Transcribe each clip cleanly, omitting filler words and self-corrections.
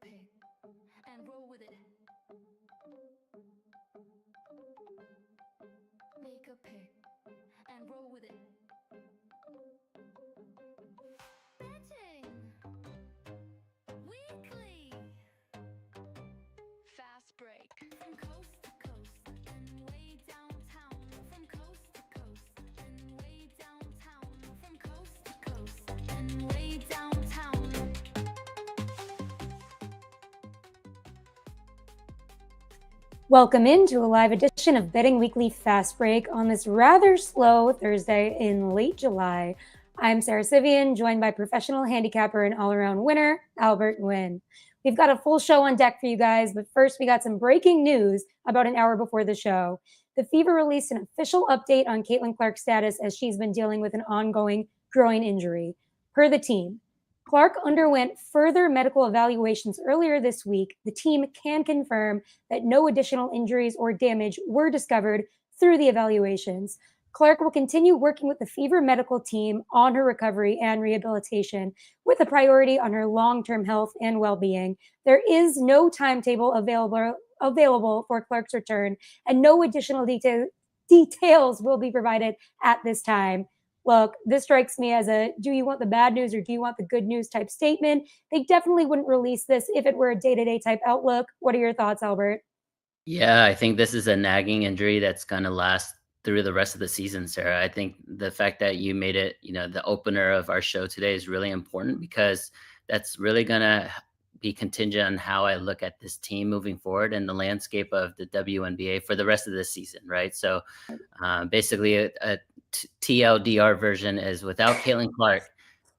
pick and roll with it. Make a pick and roll with it. Betting weekly. Fast break. From coast to coast and way downtown. From coast to coast and way downtown. From coast to coast and way downtown. Welcome into a live edition of Betting Weekly Fast Break on this rather slow Thursday in late July. I'm Sara Civian, joined by professional handicapper and all-around winner, Albert Nguyen. We've got a full show on deck for you guys, but first we got some breaking news about an hour before the show. The Fever released an official update on Caitlin Clark's status as she's been dealing with an ongoing groin injury. Per the team, Clark underwent further medical evaluations earlier this week. The team can confirm that no additional injuries or damage were discovered through the evaluations. Clark will continue working with the Fever medical team on her recovery and rehabilitation, with a priority on her long-term health and well-being. There is no timetable available for Clark's return, and no additional details will be provided at this time. Look, this strikes me as a do you want the bad news or do you want the good news type statement. They definitely wouldn't release this if it were a day-to-day type outlook. What are your thoughts, Albert? Yeah, I think this is a nagging injury that's going to last through the rest of the season, Sarah. I think the fact that you made it, the opener of our show today is really important because that's really going to be contingent on how I look at this team moving forward and the landscape of the WNBA for the rest of the season, right? So basically, a TLDR version is without Caitlin Clark,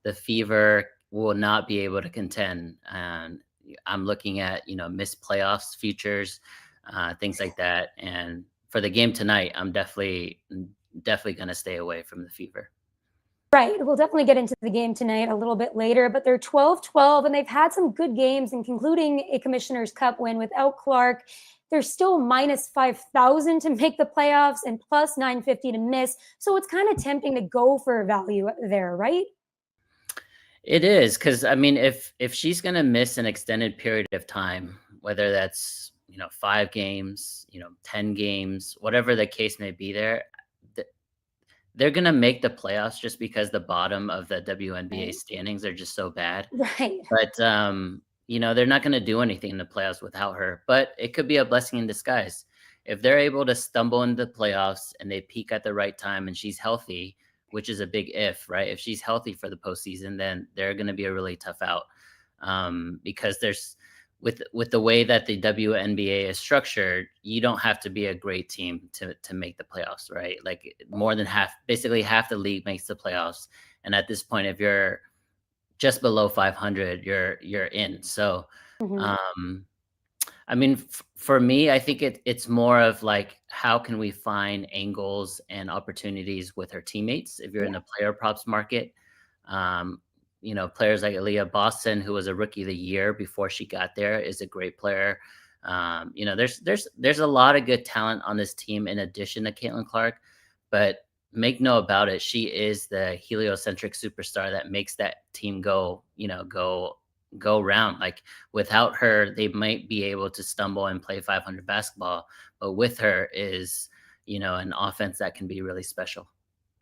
the Fever will not be able to contend. And I'm looking at, missed playoffs futures, things like that. And for the game tonight, I'm definitely going to stay away from the Fever. Right. We'll definitely get into the game tonight a little bit later, but they're 12-12, and they've had some good games, including a Commissioner's Cup win without Clark. They're still minus 5,000 to make the playoffs and plus 950 to miss. So it's kind of tempting to go for a value there, right? It is, because I mean, if she's going to miss an extended period of time, whether that's 5 games, 10 games, whatever the case may be, they're going to make the playoffs just because the bottom of the WNBA Right. standings are just so bad. Right. But they're not going to do anything in the playoffs without her. But it could be a blessing in disguise if they're able to stumble into the playoffs and they peak at the right time and she's healthy, which is a big if, right? If she's healthy for the postseason, then they're going to be a really tough out, because there's with the way that the WNBA is structured, you don't have to be a great team to make the playoffs, right? Like more than basically half the league makes the playoffs, and at this point, if you're just below 500, you're in. So, Mhm. um, I mean, for me, I think it's more of like, how can we find angles and opportunities with her teammates? If you're in Yeah. the player props market, um, players like Aaliyah Boston, who was a rookie of the year before she got there, is a great player. There's a lot of good talent on this team in addition to Caitlin Clark, but make no about it, she is the heliocentric superstar that makes that team go round. Like without her, they might be able to stumble and play 500 basketball, but with her is, an offense that can be really special.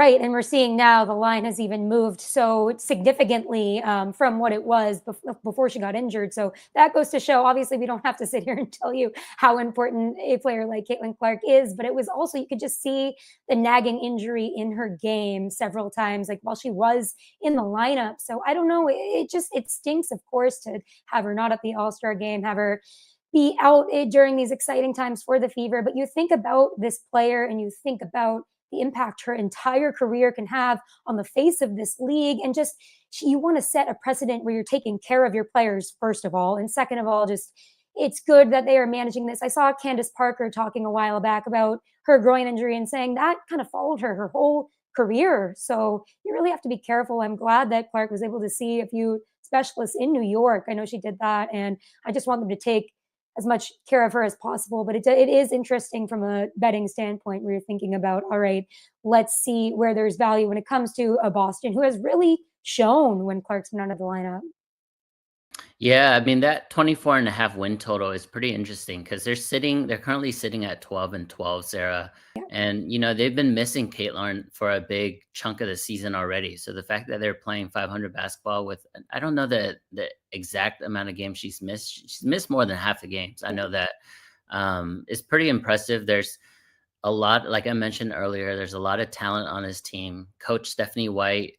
Right, and we're seeing now the line has even moved so significantly from what it was before she got injured. So that goes to show, obviously, we don't have to sit here and tell you how important a player like Caitlin Clark is, but it was also, you could just see the nagging injury in her game several times, like while she was in the lineup. So I don't know, it stinks, of course, to have her not at the All-Star game, have her be out during these exciting times for the Fever. But you think about this player and you think about the impact her entire career can have on the face of this league. And just, you want to set a precedent where you're taking care of your players, first of all. And second of all, just, it's good that they are managing this. I saw Candace Parker talking a while back about her groin injury and saying that kind of followed her whole career. So you really have to be careful. I'm glad that Clark was able to see a few specialists in New York. I know she did that. And I just want them to take as much care of her as possible. But it is interesting from a betting standpoint where you're thinking about, all right, let's see where there's value when it comes to a Boston who has really shown when Clark's been out of the lineup. Yeah, I mean that 24.5 win total is pretty interesting because they're currently sitting at 12-12, Sarah. Yeah. And they've been missing Caitlin for a big chunk of the season already. So the fact that they're playing 500 basketball with, I don't know the exact amount of games she's missed. She's missed more than half the games. I know that. It's pretty impressive. There's a lot, like I mentioned earlier, there's a lot of talent on his team. Coach Stephanie White,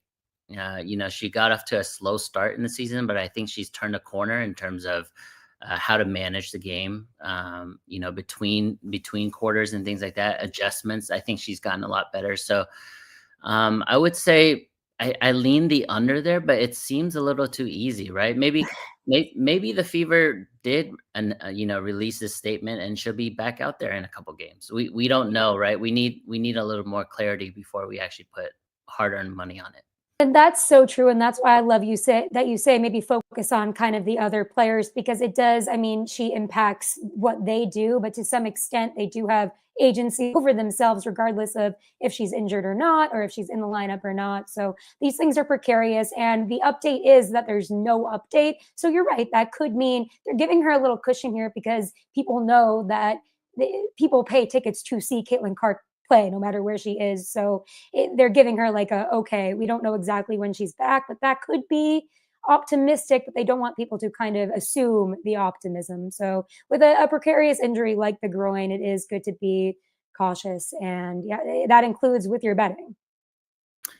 she got off to a slow start in the season, but I think she's turned a corner in terms of how to manage the game, between quarters and things like that, adjustments. I think she's gotten a lot better. So I would say I lean the under there, but it seems a little too easy, right? Maybe the Fever did, and release this statement, and she'll be back out there in a couple games. We don't know, right? We need a little more clarity before we actually put hard earned money on it. And that's so true, and that's why I love you say maybe focus on kind of the other players because it does. I mean, she impacts what they do, but to some extent, they do have agency over themselves, regardless of if she's injured or not, or if she's in the lineup or not. So these things are precarious, and the update is that there's no update. So you're right; that could mean they're giving her a little cushion here because people know that people pay tickets to see Caitlin Clark play, no matter where she is. So they're giving her like a okay, we don't know exactly when she's back, but that could be optimistic, but they don't want people to kind of assume the optimism. So with a precarious injury like the groin, it is good to be cautious. And yeah, that includes with your betting.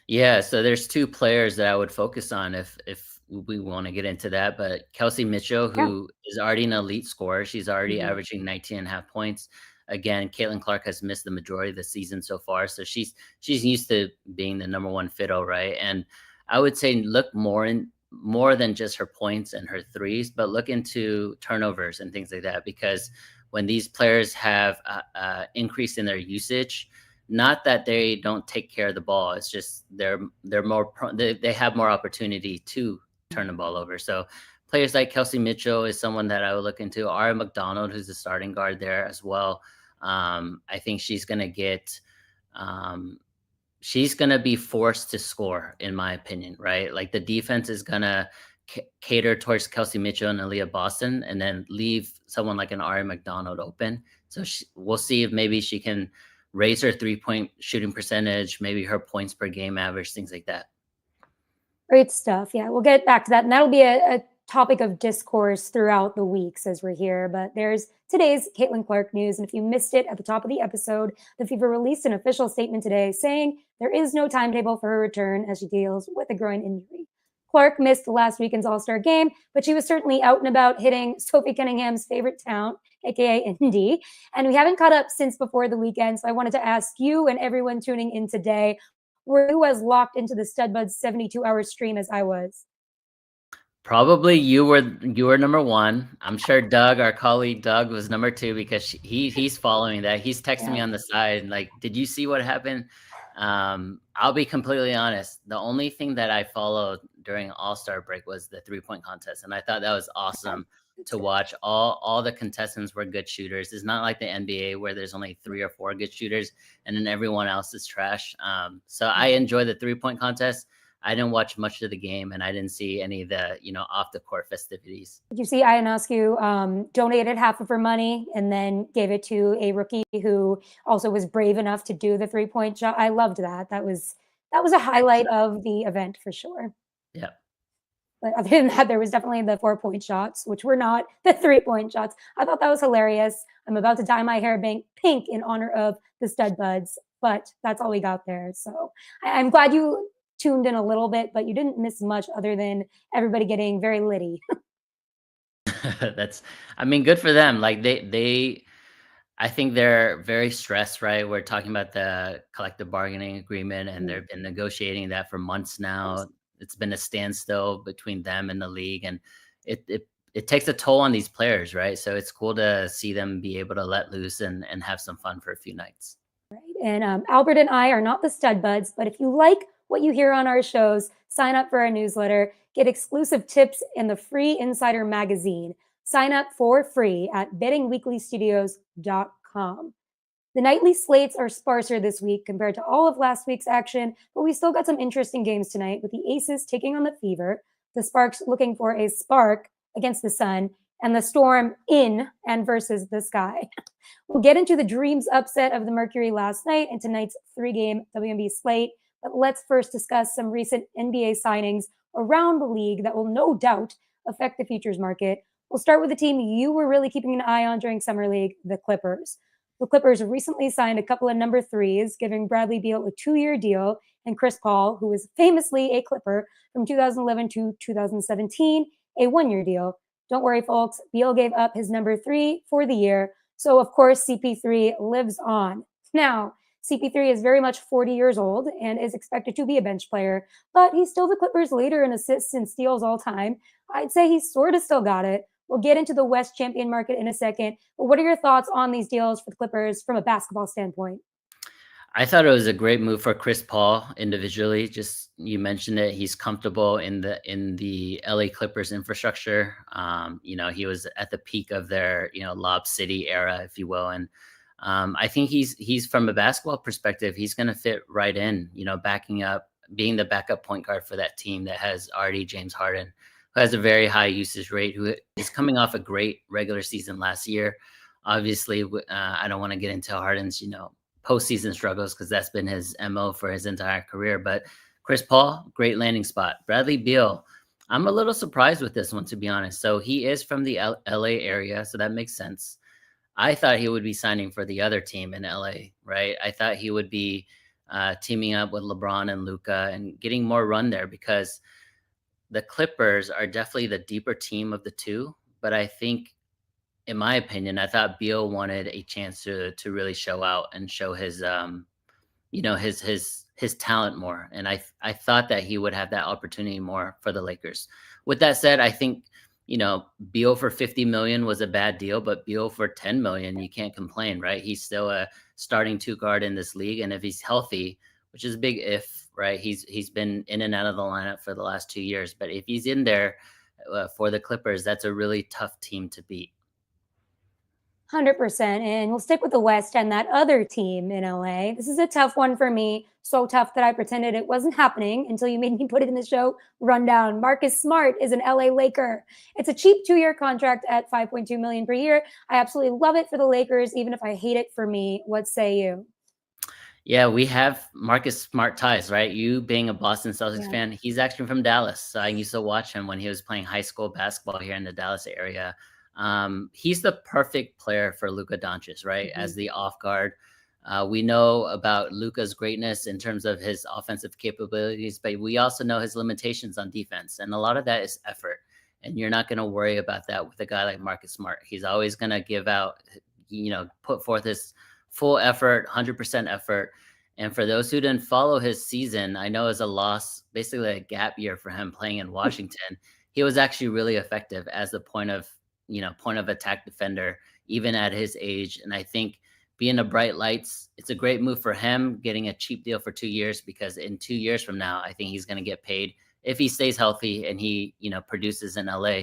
Yeah, so there's two players that I would focus on if we want to get into that. But Kelsey Mitchell, Yeah. who is already an elite scorer, she's already Mhm. averaging 19 and a half points. Again, Caitlin Clark has missed the majority of the season so far, so she's used to being the number one fiddle, right? And I would say look more than just her points and her threes, but look into turnovers and things like that because when these players have increase in their usage, not that they don't take care of the ball. It's just they're they have more opportunity to turn the ball over. So players like Kelsey Mitchell is someone that I would look into. Ara McDonald, who's the starting guard there as well. I think um, she's gonna be forced to score, in my opinion. Right, like the defense is gonna cater towards Kelsey Mitchell and Aaliyah Boston, and then leave someone like an Ari McDonald open. So we'll see if maybe she can raise her 3-point shooting percentage, maybe her points per game average, things like that. Great stuff. Yeah, we'll get back to that. And that'll be a topic of discourse throughout the weeks as we're here. But there's today's Caitlin Clark news. And if you missed it at the top of the episode, the Fever released an official statement today saying there is no timetable for her return as she deals with a groin injury. Clark missed last weekend's All Star game, but she was certainly out and about hitting Sophie Cunningham's favorite town, aka Indy. And we haven't caught up since before the weekend. So I wanted to ask you and everyone tuning in today, were you as locked into the Studbuds 72-hour stream as I was? Probably you were number one. I'm sure Doug, our colleague Doug, was number two because he's following that. He's texting me Yeah. on the side like, "Did you see what happened?" I'll be completely honest. The only thing that I followed during All-Star break was the 3-point contest, and I thought that was Okay. awesome That's to it. watch. All the contestants were good shooters. It's not like the NBA where there's only 3 or 4 good shooters and then everyone else is trash. So I Mhm. enjoy the 3-point contest. I didn't watch much of the game, and I didn't see any of the, off the court festivities. Did you see Ionescu donated half of her money and then gave it to a rookie who also was brave enough to do the 3-point shot? I loved that. That was a highlight of the event for sure. Yeah. But other than that, there was definitely the 4-point shots, which were not the 3-point shots. I thought that was hilarious. I'm about to dye my hair pink in honor of the stud buds, but that's all we got there. So I'm glad you tuned in a little bit, but you didn't miss much other than everybody getting very litty. That's I mean, good for them. Like I think they're very stressed, right? We're talking about the collective bargaining agreement, and Mm, they've been negotiating that for months yes. now. It's been a standstill between them and the league, and it takes a toll on these players, right? So it's cool to see them be able to let loose and have some fun for a few nights. And Albert and I are not the stud buds, but if you like what you hear on our shows, sign up for our newsletter, get exclusive tips and the free Insider magazine. Sign up for free at bettingweeklystudios.com. The nightly slates are sparser this week compared to all of last week's action, but we still got some interesting games tonight with the Aces taking on the Fever, the Sparks looking for a spark against the sun, and the Storm in and versus the Sky. We'll get into the Dreams upset of the Mercury last night and tonight's 3-game WNBA slate. But let's first discuss some recent NBA signings around the league that will no doubt affect the futures market. We'll start with the team you were really keeping an eye on during Summer League, the Clippers. The Clippers recently signed a couple of number threes, giving Bradley Beal a 2-year deal and Chris Paul, who was famously a Clipper from 2011 to 2017, a 1-year deal. Don't worry, folks. Beal gave up his number 3 for the year. So, of course, CP3 lives on. Now, CP3 is very much 40 years old and is expected to be a bench player, but he's still the Clippers' leader in assists and steals all time. I'd say he's sort of still got it. We'll get into the West champion market in a second. But what are your thoughts on these deals for the Clippers from a basketball standpoint? I thought it was a great move for Chris Paul individually. Just you mentioned it, he's comfortable in the LA Clippers infrastructure. He was at the peak of their Lob City era, if you will, and I think he's from a basketball perspective, he's going to fit right in. Backing up, being the backup point guard for that team that has already James Harden, who has a very high usage rate, who is coming off a great regular season last year. Obviously, I don't want to get into Harden's postseason struggles because that's been his MO for his entire career. But Chris Paul, great landing spot. Bradley Beal, I'm a little surprised with this one, to be honest. So he is from the LA area, so that makes sense. I thought he would be signing for the other team in LA, right? I thought he would be teaming up with LeBron and Luka and getting more run there, because the Clippers are definitely the deeper team of the two. But I think, in my opinion, I thought Beal wanted a chance to really show out and show his his talent more, and I thought that he would have that opportunity more for the Lakers. With that said, I think Beal for 50 million was a bad deal, but Beal for 10 million, you can't complain, right? He's still a starting 2 guard in this league, and if he's healthy, which is a big if, right? He's been in and out of the lineup for the last 2 years, but if he's in there for the Clippers, that's a really tough team to beat. 100%. And we'll stick with the West and that other team in LA. This is a tough one for me. So tough that I pretended it wasn't happening until you made me put it in the show rundown. Marcus Smart is an LA Laker. It's a cheap 2-year contract at $5.2 million per year. I absolutely love it for the Lakers, even if I hate it for me. What say you? Yeah, we have Marcus Smart ties, right? You being a Boston Celtics Yeah. fan, he's actually from Dallas. So I used to watch him when he was playing high school basketball here in the Dallas area. He's the perfect player for Luka Doncic, right? As the off guard. We know about Luka's greatness in terms of his offensive capabilities, but we also know his limitations on defense. And a lot of that is effort. And you're not going to worry about that with a guy like Marcus Smart. He's always going to give out, put forth his full effort, 100% effort. And for those who didn't follow his season, I know it's a loss, basically a gap year for him playing in Washington. He was actually really effective as the point of attack defender, even at his age. And I think being a bright lights, it's a great move for him, getting a cheap deal for 2 years, because in 2 years from now, I think he's going to get paid if he stays healthy and he, produces in LA.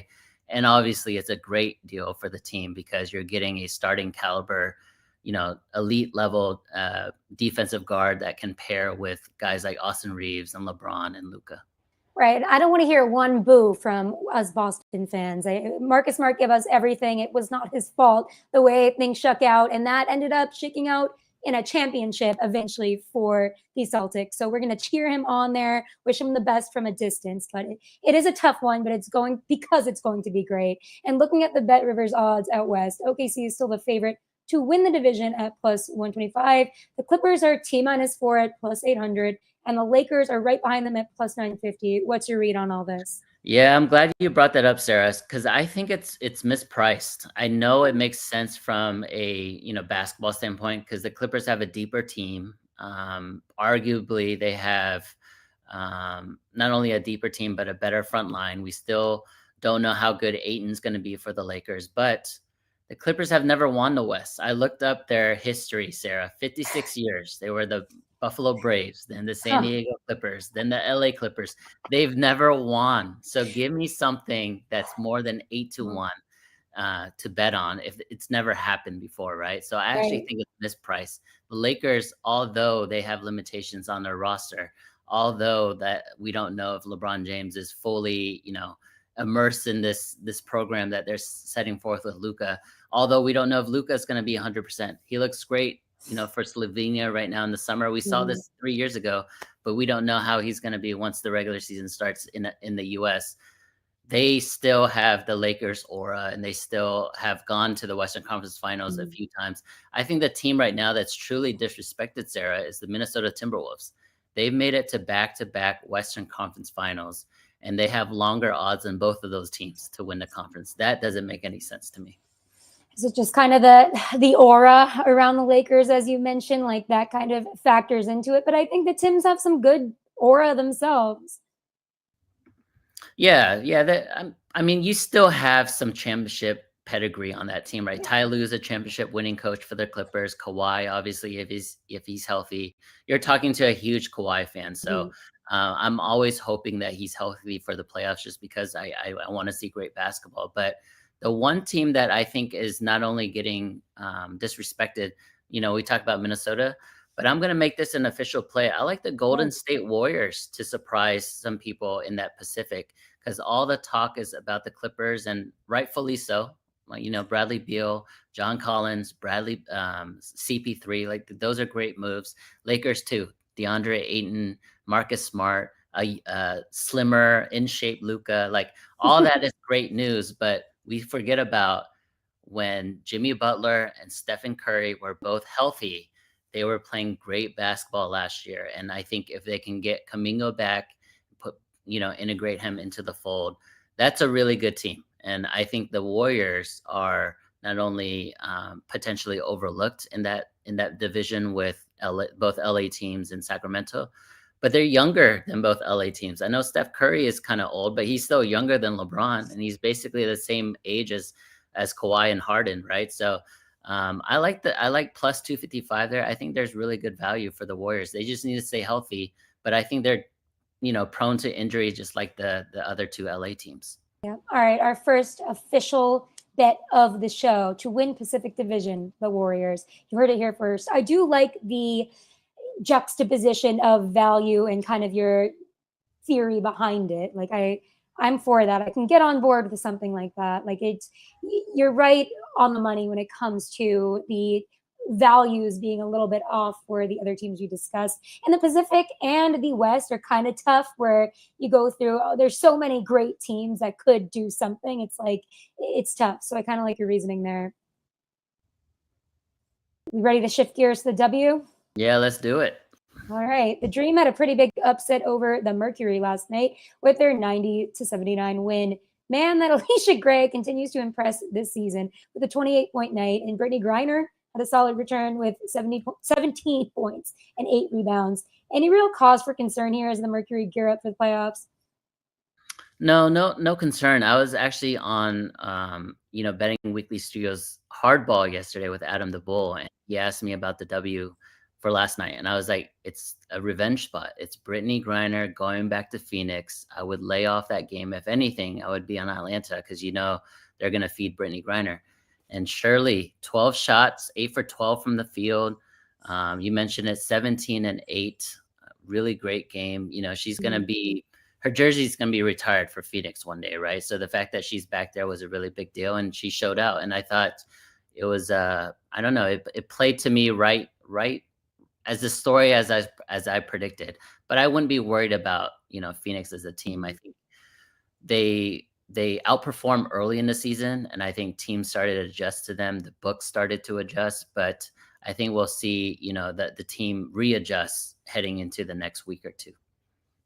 And obviously it's a great deal for the team because you're getting a starting caliber, elite level defensive guard that can pair with guys like Austin Reeves and LeBron and Luka. Right. I don't want to hear one boo from us Boston fans. Marcus Smart gave us everything. It was not his fault the way things shook out. And that ended up shaking out in a championship eventually for the Celtics. So we're going to cheer him on there, wish him the best from a distance. But it is a tough one, but it's going to be great. And looking at the Bet Rivers odds out west, OKC is still the favorite to win the division at plus 125. The Clippers are T-4 at plus 800. And the Lakers are right behind them at plus 950. What's your read on all this? Yeah, I'm glad you brought that up, Sarah, because I think it's mispriced. I know it makes sense from a basketball standpoint because the Clippers have a deeper team. Arguably, they have not only a deeper team but a better front line. We still don't know how good Ayton's going to be for the Lakers, but the Clippers have never won the West. I looked up their history, Sarah. 56 years. They were the Buffalo Braves, then the San Diego Clippers, then the LA Clippers. They've never won. So give me something that's more than 8-1 to bet on if it's never happened before, right? So I actually think it's mispriced. The Lakers, although they have limitations on their roster, although that we don't know if LeBron James is fully, immersed in this program that they're setting forth with Luka. Although we don't know if Luka is going to be 100%. He looks great, for Slovenia right now in the summer. We saw this 3 years ago, but we don't know how he's going to be once the regular season starts in the U.S. They still have the Lakers aura, and they still have gone to the Western Conference Finals a few times. I think the team right now that's truly disrespected, Sarah, is the Minnesota Timberwolves. They've made it to back-to-back Western Conference Finals, and they have longer odds than both of those teams to win the conference. That doesn't make any sense to me. Is it just kind of the aura around the Lakers, as you mentioned, like that kind of factors into it? But I think the Tims have some good aura themselves. Yeah. I mean, you still have some championship pedigree on that team, right? Ty Lue's a championship winning coach for the Clippers. Kawhi, obviously, if he's healthy, you're talking to a huge Kawhi fan. So I'm always hoping that he's healthy for the playoffs, just because I want to see great basketball. But the one team that I think is not only getting disrespected, we talk about Minnesota, but I'm going to make this an official play. I like the Golden State Warriors to surprise some people in that Pacific, because all the talk is about the Clippers, and rightfully so. Like, Bradley Beal, John Collins, Bradley, CP3, like those are great moves. Lakers too. DeAndre Ayton, Marcus Smart, a slimmer, in shape Luka, like all that is great news. But we forget about when Jimmy Butler and Stephen Curry were both healthy. They were playing great basketball last year. And I think if they can get Kuminga back, integrate him into the fold, that's a really good team. And I think the Warriors are not only potentially overlooked in that division with both LA teams and Sacramento, but they're younger than both LA teams. I know Steph Curry is kind of old, but he's still younger than LeBron, and he's basically the same age as Kawhi and Harden, right? So I like plus 255 there. I think there's really good value for the Warriors. They just need to stay healthy, but I think they're prone to injury, just like the other two LA teams. Yeah. All right. Our first official bet of the show to win Pacific Division, the Warriors. You heard it here first. I do like the juxtaposition of value and kind of your theory behind it. Like I'm for that. I can get on board with something like that. Like you're right on the money when it comes to the values being a little bit off for the other teams you discussed. And the Pacific and the West are kind of tough, where you go through, there's so many great teams that could do something. It's like, it's tough. So I kind of like your reasoning there. You ready to shift gears to the W? Yeah, let's do it. All right. The Dream had a pretty big upset over the Mercury last night with their 90-79 win. Man, that Alicia Gray continues to impress this season with a 28-point night, and Brittany Griner had a solid return with 17 points and 8 rebounds. Any real cause for concern here as the Mercury gear up for the playoffs? No concern. I was actually on, Betting Weekly Studios hardball yesterday with Adam the Bull, and he asked me about the W for last night, and I was like, it's a revenge spot. It's Brittany Griner going back to Phoenix. I would lay off that game. If anything, I would be on Atlanta, because they're going to feed Brittany Griner. And Shirley, 12 shots, 8 for 12 from the field. You mentioned it, 17 and 8. Really great game. She's going to be, her jersey's going to be retired for Phoenix one day, right? So the fact that she's back there was a really big deal, and she showed out. And I thought it was, I don't know, it played to me right as the story as I predicted. But I wouldn't be worried about, Phoenix as a team. I think they outperformed early in the season, and I think teams started to adjust to them. The books started to adjust, but I think we'll see, that the team readjusts heading into the next week or two.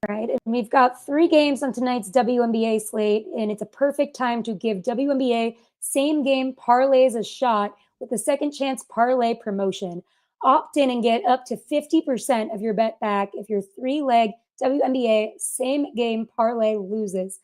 All right. And we've got 3 games on tonight's WNBA slate, and it's a perfect time to give WNBA same game parlays a shot with the second chance parlay promotion. Opt in and get up to 50% of your bet back if your 3-leg WNBA same game parlay loses.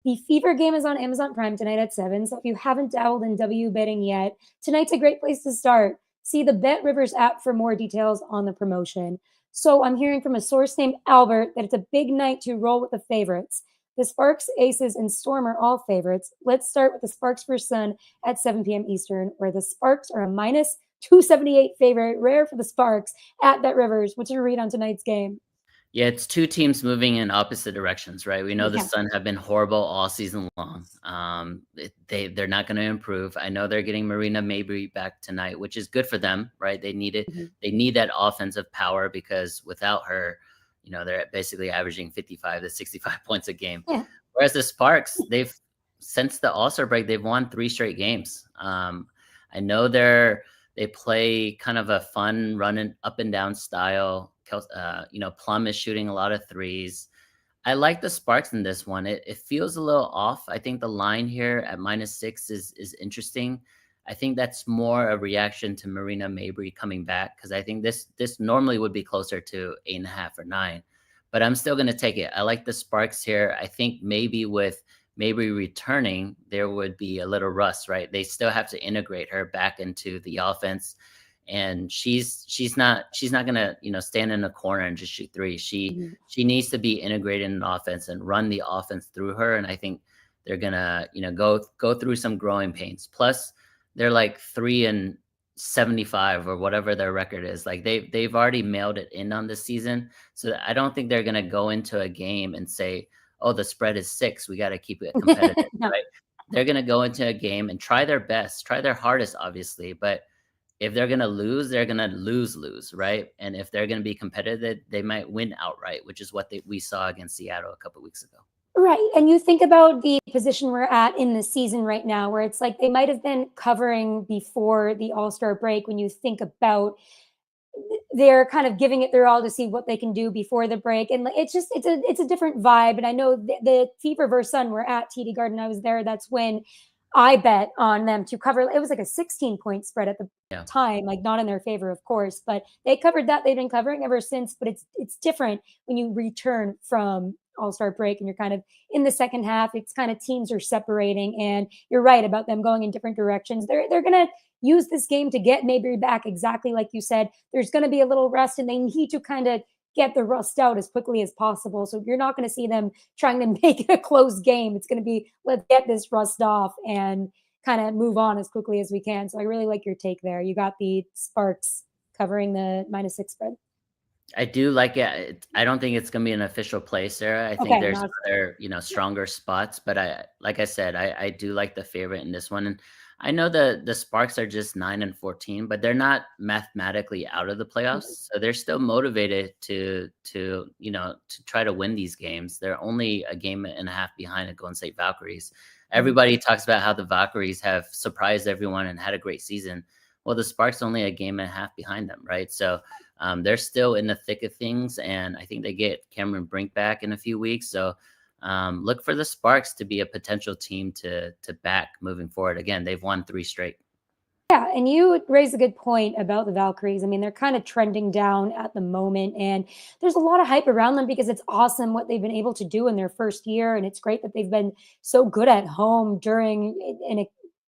The Fever game is on Amazon Prime tonight at 7. So if you haven't dabbled in W betting yet, tonight's a great place to start. See the Bet Rivers app for more details on the promotion. So I'm hearing from a source named Albert that it's a big night to roll with the favorites. The Sparks, Aces, and Storm are all favorites. Let's start with the Sparks vs. Sun at 7 p.m. Eastern, where the Sparks are a -278 favorite, rare for the Sparks at Bet Rivers. What's your read on tonight's game? Yeah, it's two teams moving in opposite directions, right? We know the Yeah. Sun have been horrible all season long. They're not going to improve. I know they're getting Marina Mabrey back tonight, which is good for them, right? They need it. Mhm. They need that offensive power because without her, they're basically averaging 55 to 65 points a game. Yeah. Whereas the Sparks, they've since the All-Star break, they've won 3 straight games. I know they play kind of a fun running up and down style. Plum is shooting a lot of threes. I like the Sparks in this one. It feels a little off. I think the line here at -6 is interesting. I think that's more a reaction to Marina Mabrey coming back because I think this normally would be closer to 8.5 or 9, but I'm still going to take it. I like the Sparks here. I think maybe with Mabry returning, there would be a little rust, right? They still have to integrate her back into the offense, and she's not gonna stand in a corner and just shoot three. She Mhm. she needs to be integrated in offense and run the offense through her. And I think they're gonna go through some growing pains. Plus, they're like 3-75 or whatever their record is. Like they've already mailed it in on this season, so I don't think they're gonna go into a game and say, "Oh, the spread is 6. We got to keep it competitive," No. right? They're gonna go into a game and try their best, try their hardest, obviously, but if they're gonna lose, they're gonna lose, right? And if they're gonna be competitive, they might win outright, which is what we saw against Seattle a couple weeks ago. Right. And you think about the position we're at in the season right now, where it's like they might have been covering before the All-Star break when you think about they're kind of giving it their all to see what they can do before the break, and like, it's a different vibe. And I know the Fever versus Sun were at TD Garden. I was there. That's when I bet on them to cover. It was like a 16-point spread at the Yeah. time, like not in their favor, of course, but they covered that. They've been covering ever since. But it's different when you return from All-Star break and you're kind of in the second half. It's kind of teams are separating, and you're right about them going in different directions. They're gonna use this game to get Mabry back, exactly like you said. There's going to be a little rust, and they need to kind of get the rust out as quickly as possible. So you're not going to see them trying to make it a close game. It's going to be, let's get this rust off and kind of move on as quickly as we can. So I really like your take there. You got the Sparks covering the -6 spread. I do like it. I don't think it's gonna be an official play, Sarah. I think Okay, there's not other, stronger spots, but like I said, I do like the favorite in this one. And I know the Sparks are just 9-14, but they're not mathematically out of the playoffs. So they're still motivated to try to win these games. They're only a game and a half behind the Golden State Valkyries. Everybody talks about how the Valkyries have surprised everyone and had a great season. Well, the Sparks only a game and a half behind them, right? So they're still in the thick of things, and I think they get Cameron Brink back in a few weeks. So look for the Sparks to be a potential team to back moving forward. Again, they've won 3 straight. Yeah, and you raise a good point about the Valkyries. I mean, they're kind of trending down at the moment, and there's a lot of hype around them because it's awesome what they've been able to do in their first year, and it's great that they've been so good at home during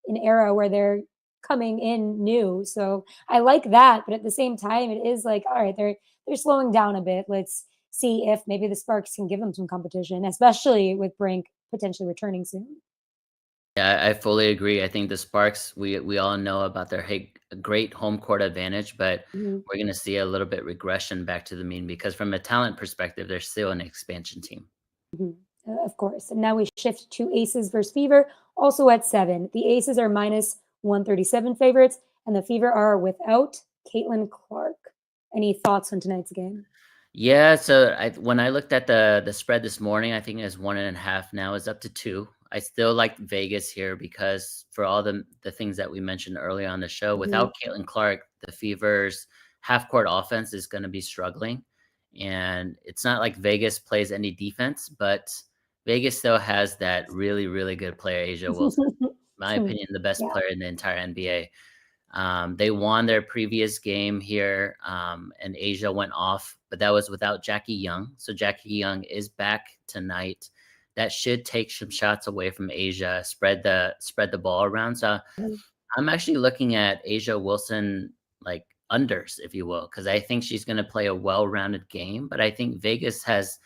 an era where they're coming in new. So I like that, but at the same time, it is like, all right, they're slowing down a bit. Let's see if maybe the Sparks can give them some competition, especially with Brink potentially returning soon. Yeah, I fully agree. I think the Sparks, we all know about their great home court advantage, but Mhm. we're going to see a little bit regression back to the mean because from a talent perspective, they're still an expansion team. Mhm. Of course. And now we shift to Aces versus Fever, also at 7. The Aces are -137 favorites, and the Fever are without Caitlin Clark. Any thoughts on tonight's game? Yeah, so when I looked at the spread this morning, I think it's 1.5 now. It's up to 2. I still like Vegas here because for all the things that we mentioned earlier on the show, Mhm. without Caitlin Clark, the Fever's half court offense is going to be struggling. And it's not like Vegas plays any defense, but Vegas still has that really, really good player, Asia Wilson. In my opinion, the best Yeah. player in the entire NBA. They won their previous game here, and Asia went off, but that was without Jackie Young. So Jackie Young is back tonight. That should take some shots away from Asia, spread the ball around. So Mhm. I'm actually looking at Asia Wilson like unders, if you will, because I think she's going to play a well-rounded game. But I think Vegas has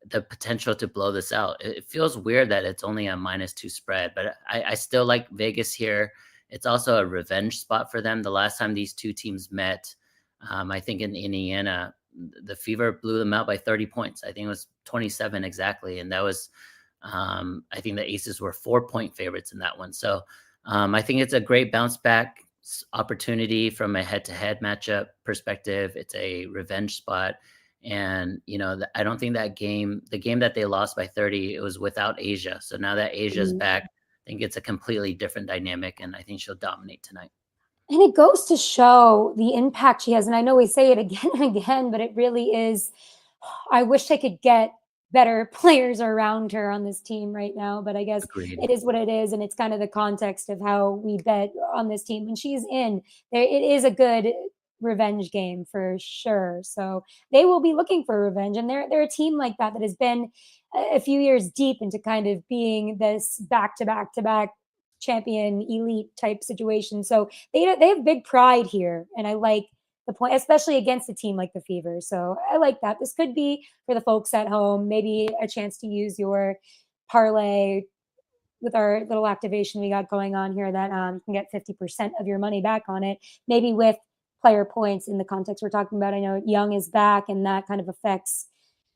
the potential to blow this out. It feels weird that it's only a -2 spread, but I still like Vegas here. It's also a revenge spot for them. The last time these two teams met, I think in Indiana, the Fever blew them out by 30 points. I think it was 27 exactly. And that was, I think the Aces were 4-point favorites in that one. So I think it's a great bounce back opportunity from a head-to-head matchup perspective. It's a revenge spot. And, I don't think that the game that they lost by 30, it was without Asia. So now that Asia's back, I think it's a completely different dynamic, and I think she'll dominate tonight. And it goes to show the impact she has. And I know we say it again and again, but it really is. I wish I could get better players around her on this team right now, but I guess Agreed. it is what it is. And it's kind of the context of how we bet on this team. When she's in, it is a good revenge game for sure. So they will be looking for revenge. And they're a team like that has been a few years deep into kind of being this back to back to back champion elite type situation. So they have big pride here, and I like the point, especially against a team like the Fever. So I like that. This could be for the folks at home, maybe a chance to use your parlay with our little activation we got going on here that you can get 50% of your money back on it, maybe with player points in the context we're talking about. I know Young is back, and that kind of affects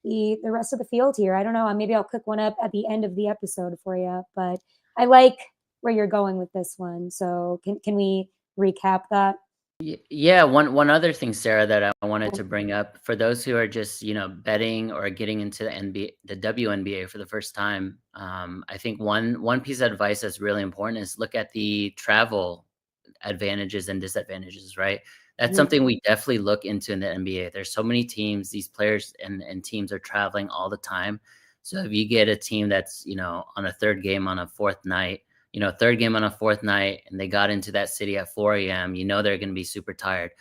the rest of the field here. I don't know. Maybe I'll cook one up at the end of the episode for you, but I like where you're going with this one. So can we recap that? Yeah, one other thing, Sarah, that I wanted to bring up for those who are just betting or getting into the NBA, the WNBA for the first time. I think one piece of advice that's really important is look at the travel advantages and disadvantages. Right, that's something we definitely look into in the NBA. There's so many teams; these players and teams are traveling all the time. So if you get a team that's on a third game on a fourth night. Third game on a fourth night, and they got into that city at 4 a.m., they're going to be super tired.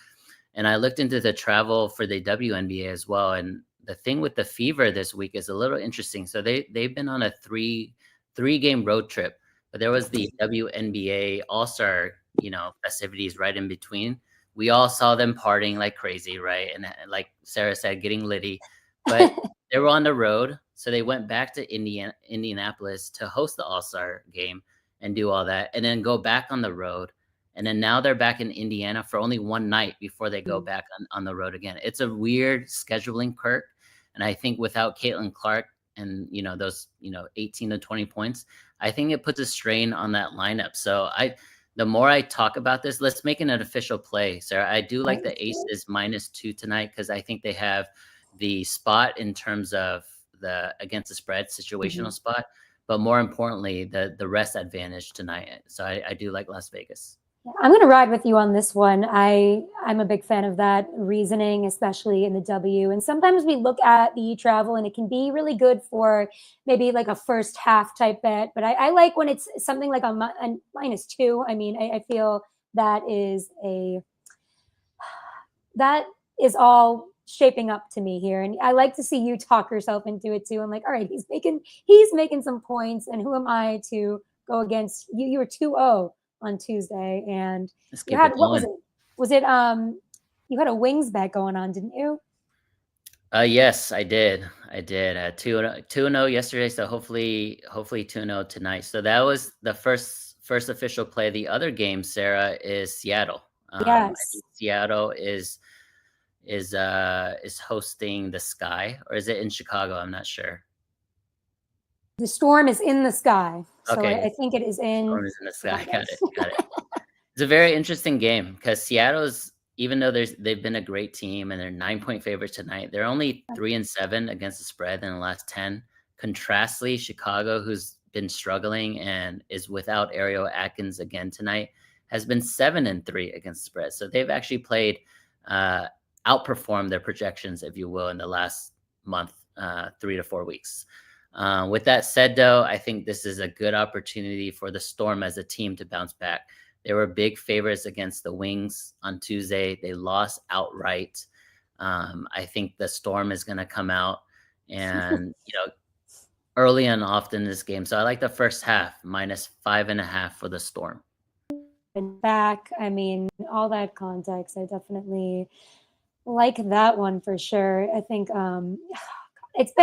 And I looked into the travel for the WNBA as well. And the thing with the Fever this week is a little interesting. So they've been on a three-game road trip, but there was the WNBA All-Star, festivities right in between. We all saw them partying like crazy, right? And like Sarah said, getting litty. But they were on the road, so they went back to Indianapolis to host the All-Star game and do all that, and then go back on the road. And then now they're back in Indiana for only one night before they go back on the road again. It's a weird scheduling quirk. And I think without Caitlin Clark and, those, 18 to 20 points, I think it puts a strain on that lineup. So the more I talk about this, let's make it an official play, Sarah. I do like the Aces -2 tonight because I think they have the spot in terms of the against the spread situational spot. But more importantly, the rest advantage tonight. So I do like Las Vegas. I'm going to ride with you on this one. I'm a big fan of that reasoning, especially in the W. And sometimes we look at the travel, and it can be really good for maybe like a first half type bet. But I like when it's something like a -2. I mean, I feel that is all shaping up to me here. And I like to see you talk yourself into it too. I'm like, all right, he's making some points, and who am I to go against you? You were 2-0 on Tuesday, and you had, what was it? Was it you had a wings bet going on, didn't you? Yes, I did. I had 2-0 yesterday, so hopefully 2-0 tonight. So that was the first official play. The other game, Sarah, is Seattle. I think Seattle is hosting the Sky, or is it in Chicago? I'm not sure. The Storm is in the Sky. So Okay. I think it is in. Storm is in the Sky. Got it. It's a very interesting game because Seattle's, even though they've been a great team and they're 9-point favorites tonight, they're only 3-7 against the spread in the last 10. Contrastly, Chicago, who's been struggling and is without Ariel Atkins again tonight, has been 7-3 against the spread. So they've actually played outperformed their projections, if you will, in the last month, 3 to 4 weeks. With that said, though, I think this is a good opportunity for the Storm as a team to bounce back. They were big favorites against the Wings on Tuesday. They lost outright. I think the Storm is going to come out and, early and often in this game. So I like the first half, -5.5 for the Storm. Back, I mean, all that context, I definitely like that one for sure. I think it's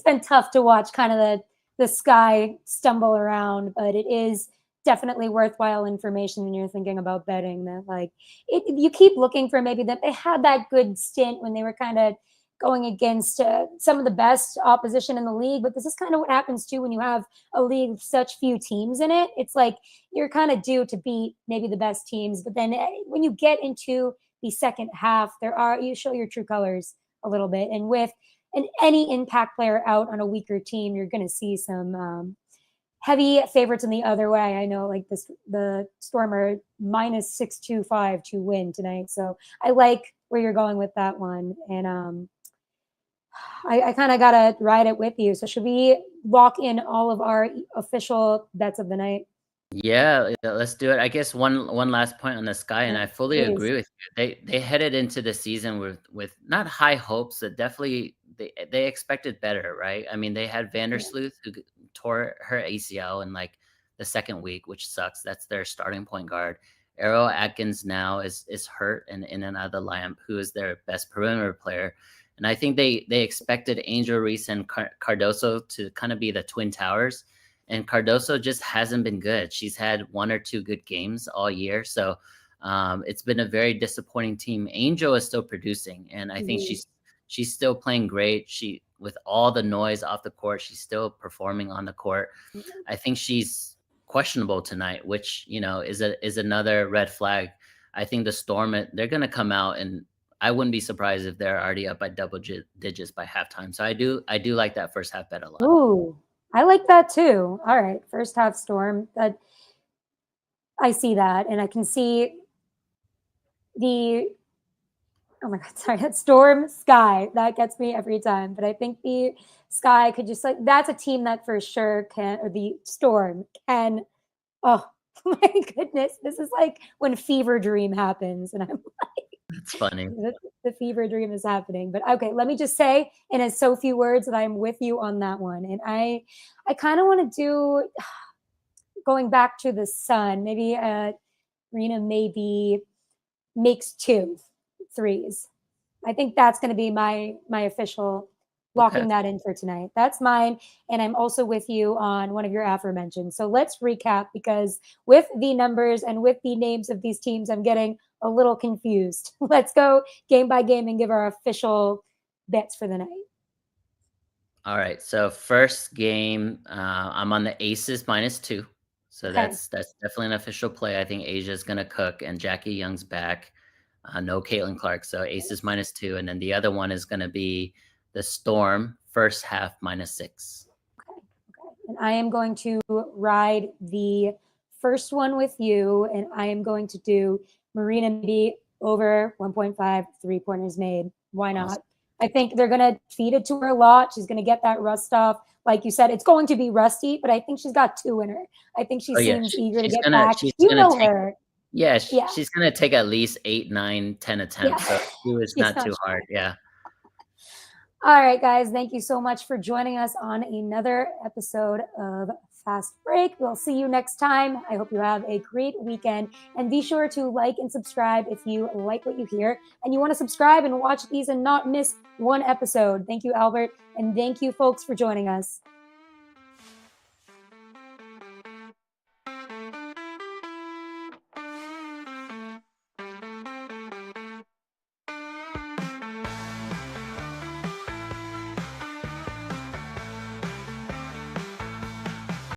been tough to watch kind of the Sky stumble around, but it is definitely worthwhile information when you're thinking about betting. That you keep looking for maybe that they had that good stint when they were kind of going against some of the best opposition in the league. But this is kind of what happens too when you have a league with such few teams in it. It's like you're kind of due to beat maybe the best teams, but then when you get into the second half, you show your true colors a little bit. And with any impact player out on a weaker team, you're going to see some heavy favorites in the other way. I know like the Storm are minus 625 to win tonight. So I like where you're going with that one. And I kind of got to ride it with you. So should we lock in all of our official bets of the night? Yeah, let's do it. I guess one last point on the Sky, and I fully Please. agree with you. They headed into the season with not high hopes, but definitely they expected better, right? I mean, they had Yeah. Vandersloot who tore her ACL in like the second week, which sucks. That's their starting point guard. Errol Atkins now is hurt and in and out of the lineup, who is their best perimeter player. And I think they expected Angel Reese and Cardoso to kind of be the twin towers. And Cardoso just hasn't been good. She's had 1 or 2 good games all year. So it's been a very disappointing team. Angel is still producing, and I think she's still playing great. She, with all the noise off the court, she's still performing on the court. I think she's questionable tonight, which, you know, is another red flag. I think the Storm, they're going to come out, and I wouldn't be surprised if they're already up by double digits by halftime. So I do like that first half bet a lot. Ooh, I like that too. All right, first half Storm. I see that, and I can see the oh my god, sorry, that Storm Sky that gets me every time. But I think the Sky could just like that's a team that for sure can, or the Storm can. Oh my goodness, this is like when fever dream happens, and I'm That's funny. the fever dream is happening. But okay, let me just say in as so few words that I'm with you on that one. And I kind of want to do going back to the Sun. Maybe Rena maybe makes 2 threes. I think that's going to be my official locking that in for tonight. That's mine. And I'm also with you on one of your aforementioned. So let's recap, because with the numbers and with the names of these teams, I'm getting a little confused. Let's go game by game and give our official bets for the night. All right. So first game, I'm on the Aces -2. So Okay. that's definitely an official play. I think Asia's going to cook, and Jackie Young's back. No Caitlin Clark. So Aces -2. And then the other one is going to be the Storm first half -6. Okay. And I am going to ride the first one with you, and I am going to do Marina maybe over 1.5 3-pointers made. Why not? Awesome. I think they're going to feed it to her a lot. She's going to get that rust off. Like you said, it's going to be rusty, but I think she's got 2 in her. I think she seems eager to get back. You know her. Yeah, she's going to take at least 8, 9, 10 attempts. So 2 is not too hard. Yeah. All right, guys. Thank you so much for joining us on another episode of Fast Break. We'll see you next time. I hope you have a great weekend, and be sure to like and subscribe if you like what you hear and you want to subscribe and watch these and not miss one episode. Thank you, Albert, and thank you, folks, for joining us.